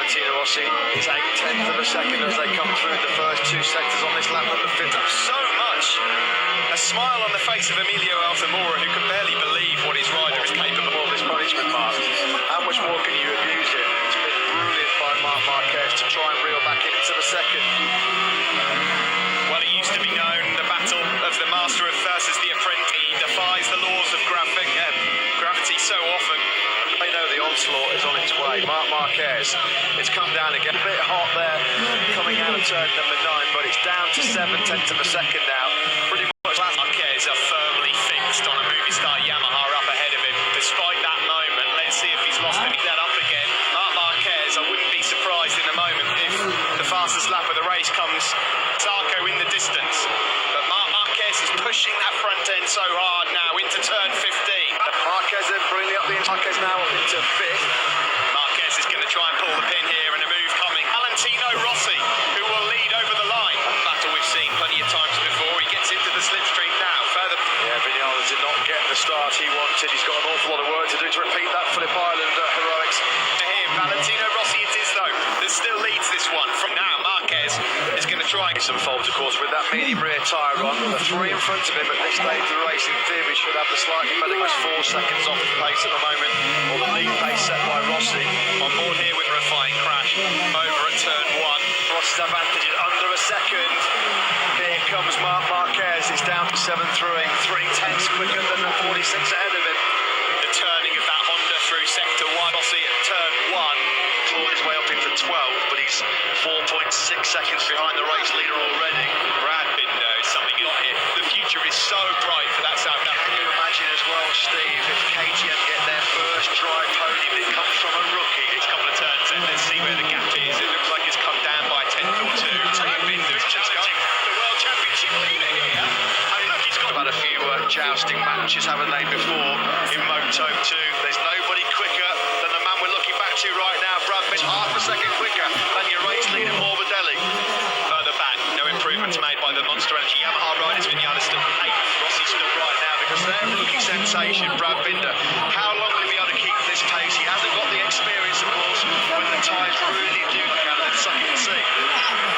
Valentino Rossi is 0.8 of a second as they come through the first two sectors on this lap of the fifth. So much. A smile on the face of Emilio Altamora, who can barely believe what his rider is capable of. This punishment mark. How much more can you abuse it? It's been brilliant by Marc Marquez to try and reel back into the second. Well, it used to be known, the battle of the master of versus the apprentice. He defies the laws of gravity so often. They know the onslaught is on its way. Marc Marquez, it's come down again. A bit hot there, coming out of turn number 9, but it's down to 0.7 of a second now. Pretty much. Marquez are firmly fixed on a Movistar Yamaha up ahead of him. Despite that moment, let's see if he's lost any. That up again. Marc Marquez, I wouldn't be surprised in a moment if the fastest lap of the race comes Zarco in the distance. But Marc Marquez is pushing that front end so hard now into turn 15. Marquez then bringing up the Marquez now up into 5th. Marquez is going to try and pull the pin here and a move coming. Valentino Rossi, who will lead over the line. Battle we've seen plenty of times before. He gets into the slipstream now. Further. Yeah, Vinales did not get the start he wanted. He's got an awful lot of work to do to repeat that Phillip Island heroics. Here, Valentino Rossi it is though. That still leads this one. From now, Marquez is going to try. Some fault, of course, with that medium rear tyre on. The 3 in front of him at this stage of the race, in theory, should have the slightly better. 4 seconds off the pace at the moment, or the lead pace set by Rossi. On board here with a refined crash over at turn 1. Rossi's advantage is under a second. Here comes Marc Marquez. It's down to 7.3, 3/10 quicker than the 46 ahead of him. The turning of that Honda through sector 1. Rossi at turn 1. Clawed his way up into 12th, but he's 4.6 seconds behind the race leader already. Brad Binder is something not here. The future is so bright for that South African. Can you imagine as well, Steve, if KTM get their first dry podium, it comes from a rookie. It's a couple of turns in. Let's see where the gap is. It looks like it's come down by a tenth or two. Brad Binder's challenging the World Championship leader here. And look, he's got about a few jousting matches, haven't they, before in Moto2. There's nobody quicker than the man we're looking back to right now. Brad Binder, half a second quicker than your race leader, Morbidelli. Further back, no improvements made by the Monster Energy Yamaha riders. Vinales still 8th. Rossi still right now because their rookie sensation, Brad Binder. How long will he be able to keep this pace? He hasn't got the experience, of course, when the tyres really do kind of suck it and see.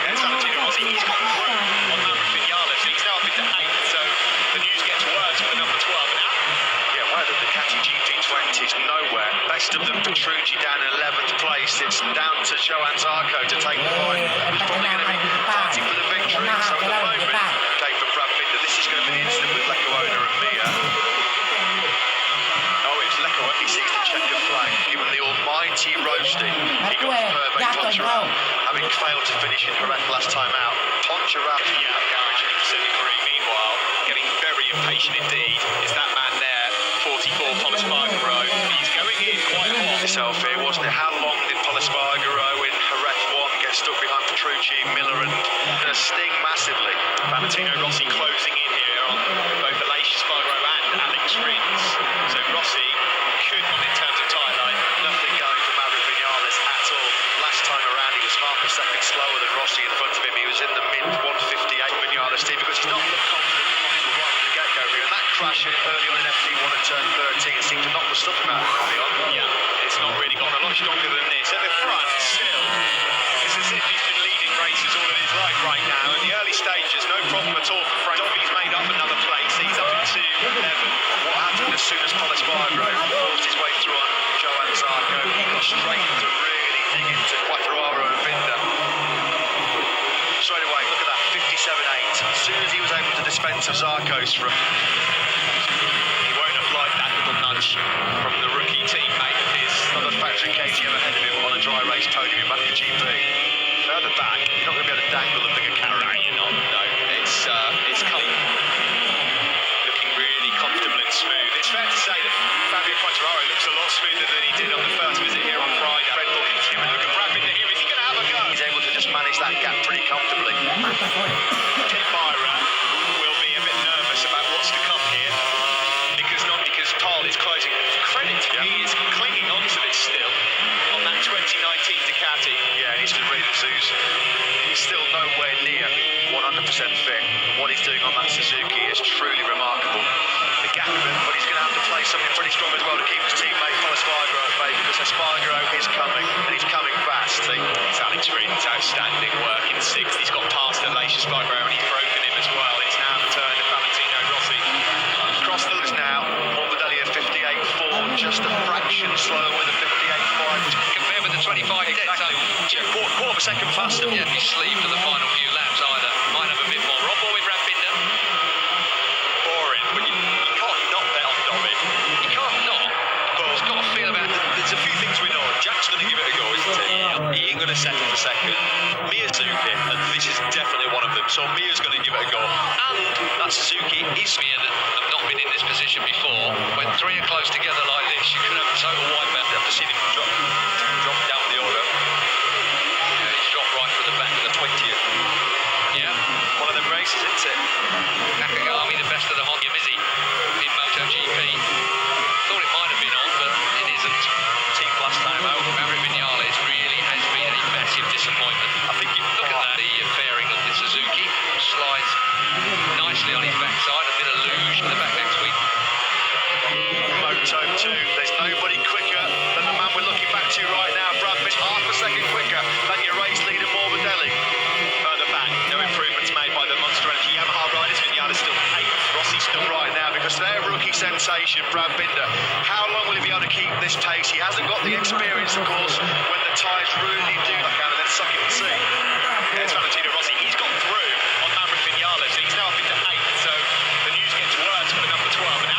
There's Valentino Rossi. He's gone through on Maverick Vinales. He's now up into 8th, so the news gets worse for the number 12 now. Yeah, one of the Ducati GP20s nowhere. Best of them, Petrucci down in 11th place. It's down to Johan Zarco to take the final. He's probably going to be fighting for the victory. So at the moment, okay, for Brad Binder, this is going to be the incident with Lecuona and Mia. Oh, it's Lecuona. He sees the checkered flag, given the almighty roasting he got from Hervé Poncharal, having failed to finish in Jerez last time out. Poncharal. Yeah, garage, you can agree. Meanwhile, getting very impatient indeed is that man there, 44, Paul Espargaro. He's going in quite hot. Myself here, wasn't it? How long did Paul Espargaro in Jerez 1 get stuck behind Petrucci, Miller, and going to sting massively? Valentino Rossi closing in here on both Aleix Espargaro and Alex Rins. So Rossi could, in terms of tyre life, nothing going for Maverick Vinales at all. Last time around, he was half a second slower than Rossi in front of him. He was in the mid 158 Vinales team because he's not looked confident right from the get-go here. And that crash early on in FP1 at turn 13 seemed to knock the stuff about him early on. Yeah, it's not really gone a lot stronger than this. At the front, still, it's as if he's been leading races all of his life right now. In the early stages, no problem at all for Frank. He's made up another place. He's up into 11. What happened as soon as Paul Espargaro forced his way through on Johan Zarco? He got straight to really dig into Quattraro and Binder. Straight away, look at that, 57.8. As soon as he was able to dispense of Zarco's from... He won't have liked that little nudge from the rookie teammate of his. Another factory KTM ahead of him on a dry race podium in MotoGP. Further back, you're not going to be able to dangle a bigger carrot. No, you're not. No, it's coming. Looking really comfortable and smooth. It's fair to say that Fabio Quattararo looks a lot smoother than he did on the first visit here on Friday. Red Bull KTM. And look at Brad Binder here. Is he going to have a go? He's able to just manage that gap pretty comfortably. Myra will be a bit nervous about what's to come here because Paul is closing. Credit to him, he is clinging on to this still on that 2019 Ducati. Yeah, and he's been really enthused. He's still nowhere near 100% fit. And what he's doing on that Suzuki is truly remarkable. The gap, but he's going to have to play something pretty strong as well to keep his teammate Paul Espargaro at bay because Espargaro is coming and he's coming fast. outstanding work in sixth. He's got past Aleix Spargo and he's broken him as well. It's now the turn of Valentino Rossi. Across the list now, Morbidelli at 58.4, just a fraction slower with a 58.5. Compared with the 25 Exactly. Yeah, quarter of a second faster. Yeah, his sleeve for the final few laps either. Might have a bit more. Rob or with Rapinder? Boring, but you can't not bet on Dobbin. You can't not. But He's got a feel about it. there's a few things we know. Jack's going to give it a go, isn't he? He ain't going to settle for second. Miyazuki, and this is definitely one of them. So Mia's going to give it a go. And that Suzuki is Mia that have not been in this position before. When three are close together like this, you could have a total wipeout. I've seen him drop down the order. Yeah, he's dropped right for the back of the 20th. Yeah. One of them races, isn't it? Nakagami, the best of the Honda Mizzy in Motogp. Thought it might have been on, but it isn't. Team last time out. Maverick Vinales really has been a massive disappointment. I think you Look at that, the fairing of the Suzuki. Slides nicely on his backside, a bit of luge in the back next week. Moto 2, there's nobody quicker than the man we're looking back to right now. Brad Pitt, half a second quicker than your race leader Morbidelli. Further back, no improvements made by the Monster Energy Yamaha riders. Vinales still 8th, Rossi's still right now because their rookie sensation, Brad Binder. How long will he be able to keep this pace? He hasn't got the experience, of course, when the tyres really do look out and then suck it and see. There's Valentino Rossi. He's got through on Maverick Vinales. He's now up into 8th, so the news gets worse for the number 12. And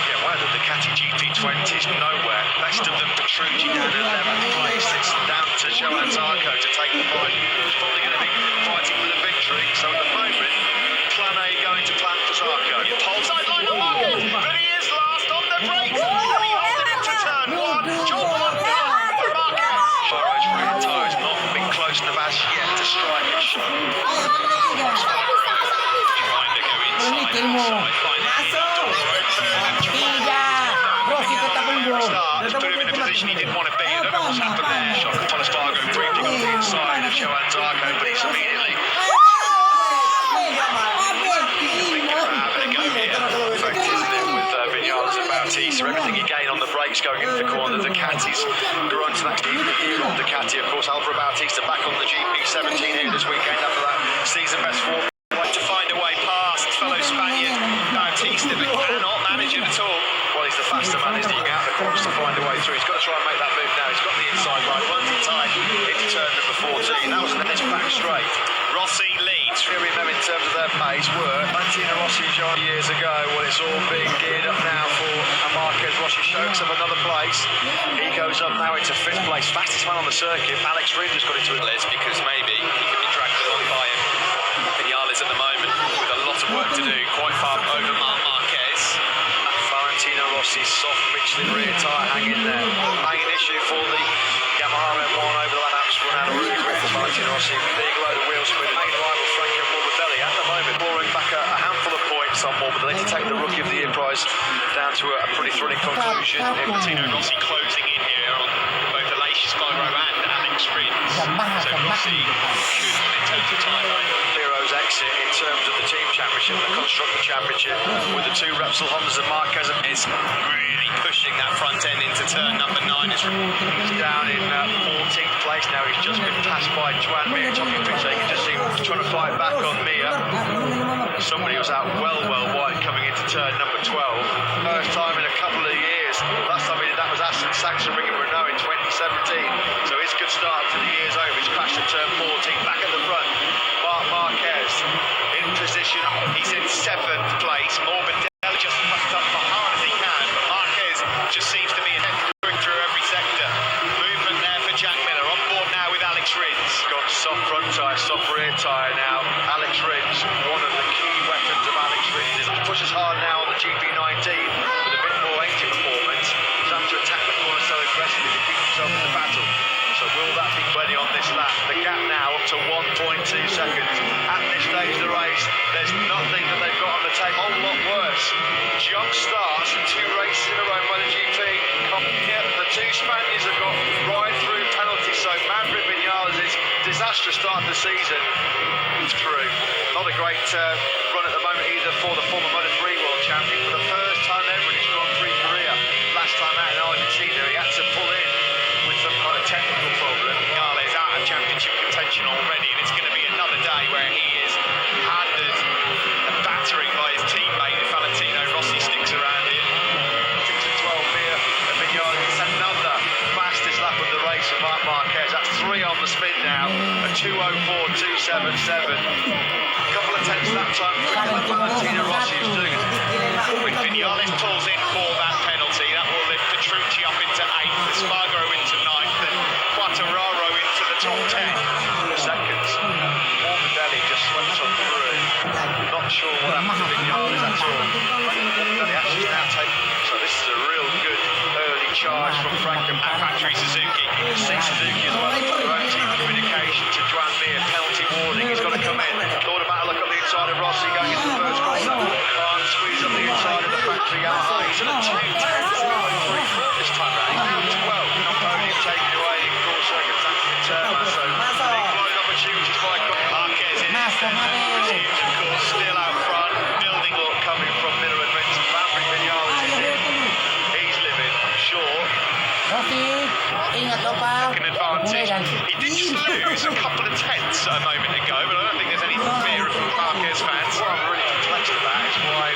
Yeah, one of the Ducati GP20s nowhere. Best of them, Petrucci down in 11th place. It's down to Johan Zarco to take the point. He's probably going to be fighting for the victory. So at the moment, plan A going to plan for Zarco. pole sideline on Marquez, but he is last on the brakes. And he holds it into turn 1. Job one done for Marquez. Burrow's rear tyres not been close enough as yet to strike a shot. Trying to go inside, outside, finding Start put him in a position he didn't want to be. I don't know what's happened there. Shot from Spargo creeping on the inside of Johan Zarco, but he's immediately having a go here. Effect, isn't it, with Vinales and Bautista. Everything he gained on the brakes going into the corner. The Ducati's grunt and actually even the year-old Ducati, of course. Alvaro Bautista back on the GP17 here this weekend after that season best form. to find a way past fellow Spaniard Bautista, but cannot manage it at all. Well, he's the faster man, isn't he? You can out the corners to find a way through. He's got to try and make that move now. He's got the inside line, runs it tight into turn number 14. That was the next back straight. Rossi leads. Here we remember in terms of their pace were Valentino Rossi and Jean years ago. Well, it's all being geared up now for Marquez. Rossi showks up another place. He goes up now into 5th place. Fastest man on the circuit. Alex Rins has got into it. Because maybe he can be dragged along by him. Vinales at the moment with a lot of work to do, quite far over Marquez. Valentino Rossi's soft Michelin rear tyre hanging there. Hanging issue for the Yamaha M1 over the laps run out of really quick. Valentino Rossi, big load of wheel spin. Main rival Franco Morbidelli at the moment pouring back a handful of points on Morbidelli to take the Rookie of the Year prize down to a pretty thrilling conclusion. Valentino Rossi closing in here on both Aleix Spargo and Alex Rins. So Rossi should win in terms of time. Heroes exit in terms of the team championship and the constructor championship with the 2 Repsol Hondas and Marquez Is really pushing that front end into turn number 9. It's down in 14th place now. He's just been passed by Juan Mir. Talking picture, you can just see him trying to fight back on Mir. Somebody was out well wide coming into turn number 12. First time in a couple of years. Last time he did that was Aston Saxon Ring and Renault in 2017. So his good start to the year's over. He's crashed at turn 14, back at the front. Marquez in position. He's in 7th place. Morbidelli just pushed up as hard as he can, but Marquez just seems to be going through every sector. Movement there for Jack Miller. On board now with Alex Rins. Got soft front tyre, soft rear tyre now. Alex Rins, one of the key weapons of Alex Rins, is he pushes hard now on the GP19 with a bit more engine performance. He's having to attack the corner so aggressively to keep himself in the battle. So will that be ready on this lap? The gap now up to 1.2 seconds. At this stage of the race, there's nothing that they've got on the table. A whole lot worse. Jump starts and 2 races in a row by the GP. The 2 Spaniards have got ride-through penalties. So Maverick Vinales' disastrous start to the season through. Not a great run at the moment either for the former Moto3 World Champion. For the first time ever in his Grand Prix career. Last time out in Argentina, he had to pull in with some kind of technical problem. Vinales out of championship contention contention already, and it's going to be another day where he is handed a battering by his teammate if Valentino Rossi sticks around here. 6 and 12 here at Vignale. It's another fastest lap of the race for Marc Marquez. That's 3 on the spin now at 2:04.277. A couple of tenths that time quicker than Valentino Rossi is doing. When Vignales pulls in for that penalty, that will lift Petrucci up into 8th, Espargaro into 9th, and Quartararo into the top 10. Seconds. Morbidelli just swept on through. Not sure what happened to Vignales at all. Morbidelli actually now taking. So this is a real good early charge from Franco And factory Suzuki. See Suzuki as well. Their own team communication to Juan Mir. Penalty warning. He's got to come in. Thought about a look on the inside of Rossi going into the first corner. Can't squeeze on the inside of the factory Yamaha. He's in a 2:10.334 this time round. He's now 12. Not podium taken away in course circumstances in Terma. So big load opportunities by Marquez in Hughes, of course, still out front. Building look coming from Miller and Rins. Maverick Vignales is in. He's living short. An advantage. He did just lose a couple of tenths a moment ago, but I don't think there's any fear of Marquez fans. What I'm really perplexed about is why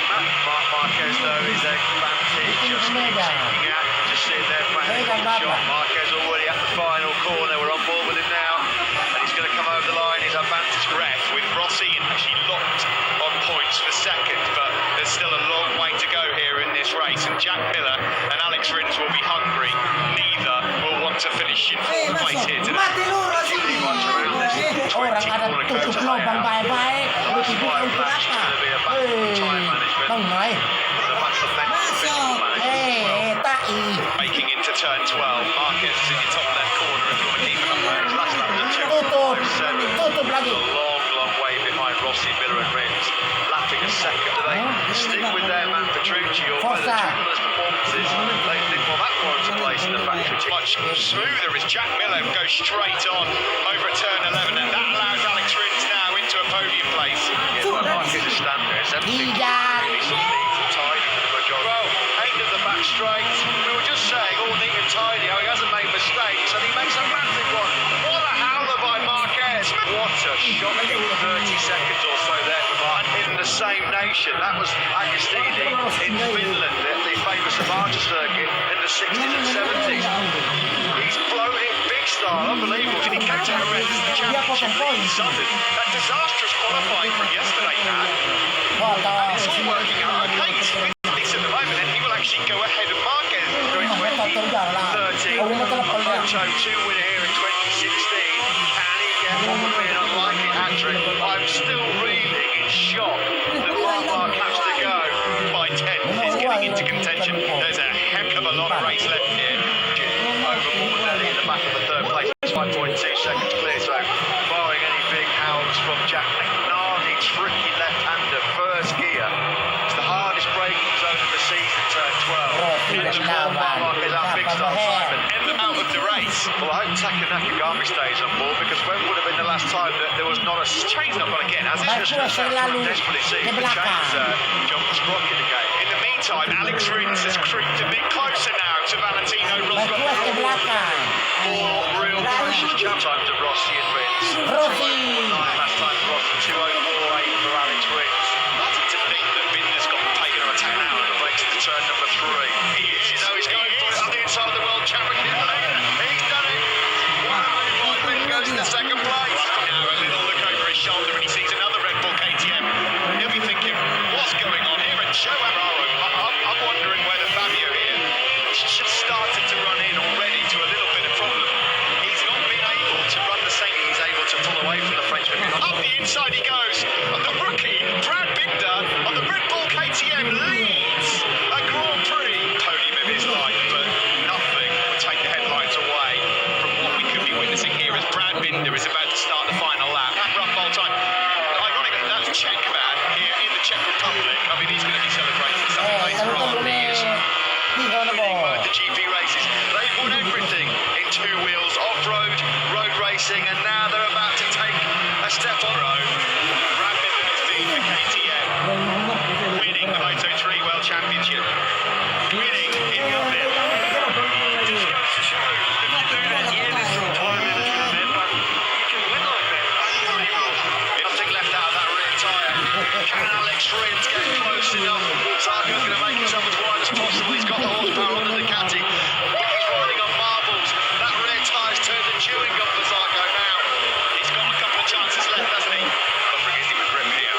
Marc Marquez, though, is advantage just keeps eking out. Just sitting there playing a good shot. Marquez already at the final corner. We're on board with him now. And he's going to come over the line. His advantage Breath with Rossi actually locked on points for second, but there's still a long way to go here in this race, and Jack Miller and Alex Rins will be hungry. Neither will want to finish in fourth place here today. Orang ada tutup lubang baik-baik, lebih untuk apa? Bang, tai. Making into turn 12, Marquez is in your top left corner if you want to keep it up there. Tutup lagi. Long way behind Rossi, Miller and Rins. Lapping a second. Do they stick with their man Petrucci or whether Chandler's performances they think, well, that warrants a place in the factory team. Much smoother as Jack Miller goes straight on over turn 11, and that allows Alex Rins now into a podium place. Yeah, well, Marquez is standing there. It's everything Tidak. really so neat and tidy for the majority. Well, end of the back straight. We were just saying all neat and tidy. How he hasn't made mistakes and he makes a massive one. What a howler by Marquez. What a shocking 30 seconds or so there for Mark. In the same nation, that was Agostini in Finland, the famous Semoga circuit in the 60s and 70s. He's blown it big style, unbelievable. Did he go to arrest the championship lead Sutton? That disastrous qualifying from yesterday, man. And it's all working out okay. He's fifth at the moment, and he will actually go ahead of Marquez. Going 2013, a Moto 2 winner here in 2016. Can he get one more win? Unlikely hat-trick. I'm still reeling in shock that Mark has to go by 10. He's getting into contention. There's a heck of a lot of race left here. Over Morbidelli in the back of the third place. 5.2 seconds clear, so barring any big howls from Jack, a gnarly, tricky left-hander, first gear. It's the hardest braking zone of the season, turn 12. Into form, Mark is out big start, Simon. Out of the race. Well, I hope Taka Nakagami stays on board, because when would have been the last time that there was not a chain's not gone again, has it? Just desperately see the chains jump the sprocket again. In the meantime, Alex Rins has creeped a bit closer now to Valentino Rossi. Four real precious jump times of Rossi and Rins. 209 last time for Rossi, 204.8 for Alex Rins. Starting to think that Binder's got taken a attack now and breaks to turn number 3. He is. He's going for it on the inside of the world championship leader. He's done it. Binder goes into second place. Now a little look over his shoulder and he sees another Red Bull KTM. He'll be thinking, what's going on here? And Joe Amaro, I'm wondering whether Fabio here has just started to run in already to a little bit of problem. He's not been able to run the same. He's able to pull away from the Frenchman. Up the inside he goes. And the rookie, Brad Binder, on the Red Bull KTM leads a Grand Prix. Podium of his life, but nothing would take the headlines away from what we could be witnessing here as Brad Binder is about to start the final lap. That rough bowl time. Ironically, that's Czech man here in the Czech Republic. I mean, he's going to be celebrating something later on. He is winning both the GP races. They've won everything in two wheels, off-road, road racing, and now they're about to take a step on road. Brad Binder has been for KTM, winning the Moto3 World Championship, winning in Dublin. Just goes to show, if you do that year, there's some time management in it, but you can win like close enough. Zarco's going to make himself as wide as possible. He's got the horsepower on the Ducati. But he's riding on marbles. That rear tyre's turned to chewing gum for Zarco now. He's got a couple of chances left, hasn't he? Fabregas with grip here.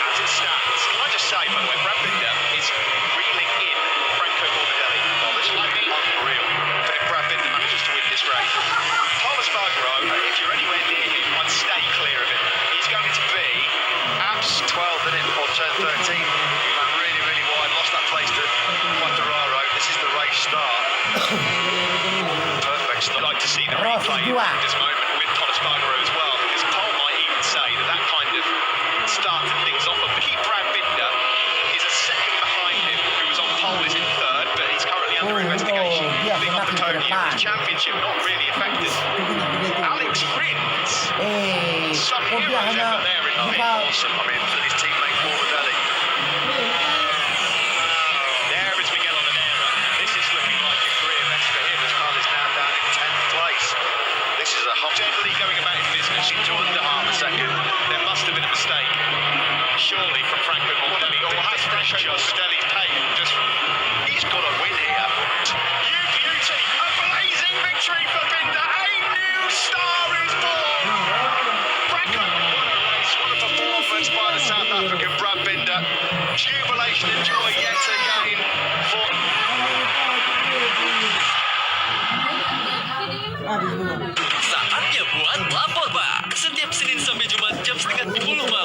As it stands, can I just say, by the way, Brad Binder is reeling in Franco Morbidelli. Well, this will be unreal if Brad Binder manages to win this race. Thomas Bergero, if you're anywhere near him, I'd stay clear of him. He's going to be abs 12 in it, or turn 13. He ran really, really wide, lost that place to Quattararo. This is the race start. Perfect start. I'd like to see the replay of this moment with Thomas Bergero as well, because Paul might even say that that kind of started things off. But keep Brad Binder is a second behind him, who was on pole, is in third, but he's currently under investigation. Being on the podium, his championship not really affected. Alex Rins, some heroes effort there in the pit. Awesome. I mean, for his teammate Morbidelli. There is Miguel Oliveira. This is looking like a career best for him as well. Is now down in 10th place. This is a hot. Generally going about his business into under half a second. There must have been a mistake, surely, from Franco Morbidelli. Or has Franco Morbidelli's paid just from... He's got to win here. You beauty! A blazing victory for Binder! A new star is born! Franco, what a race, what a performance by the South African Brad Binder. Jubilation and joy yet again for... Habis belum? Saatnya buat lapor, Pak. Setiap Senin sampai Jumat jam setengah 10 malam.